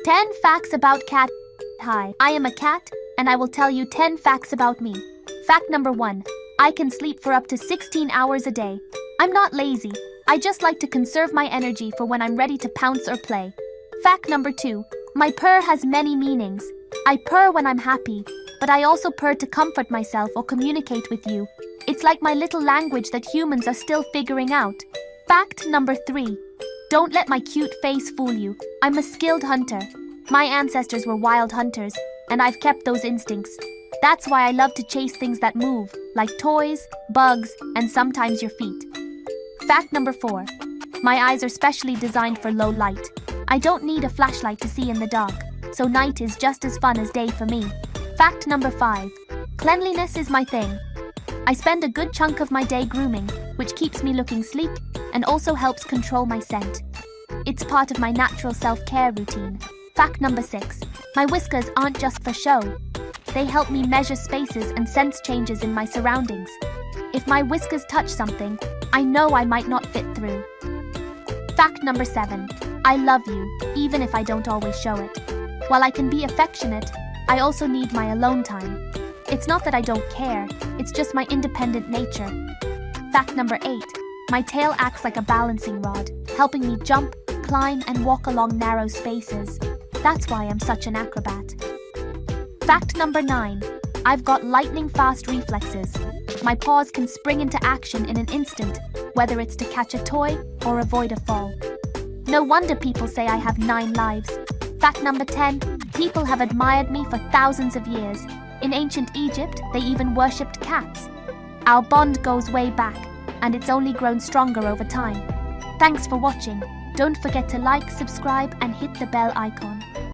10 facts about cat. Hi, I am a cat, and I will tell you 10 facts about me. Fact number 1. I can sleep for up to 16 hours a day. I'm not lazy. I just like to conserve my energy for when I'm ready to pounce or play. Fact number 2. My purr has many meanings. I purr when I'm happy, but I also purr to comfort myself or communicate with you. It's like my little language that humans are still figuring out. Fact number 3. Don't let my cute face fool you. I'm a skilled hunter. My ancestors were wild hunters, and I've kept those instincts. That's why I love to chase things that move, like toys, bugs, and sometimes your feet. Fact number 4. My eyes are specially designed for low light. I don't need a flashlight to see in the dark, so night is just as fun as day for me. Fact number 5. Cleanliness is my thing. I spend a good chunk of my day grooming, which keeps me looking sleek and also helps control my scent. It's part of my natural self-care routine. Fact number 6. My whiskers aren't just for show. They help me measure spaces and sense changes in my surroundings. If my whiskers touch something, I know I might not fit through. Fact number 7. I love you, even if I don't always show it. While I can be affectionate, I also need my alone time. It's not that I don't care, it's just my independent nature. Fact number 8. My tail acts like a balancing rod, helping me jump, climb, and walk along narrow spaces. That's why I'm such an acrobat. Fact number 9. I've got lightning-fast reflexes. My paws can spring into action in an instant, whether it's to catch a toy or avoid a fall. No wonder people say I have 9 lives. Fact number 10. People have admired me for thousands of years. In ancient Egypt, they even worshipped cats. Our bond goes way back, and it's only grown stronger over time. Thanks for watching. Don't forget to like, subscribe, and hit the bell icon.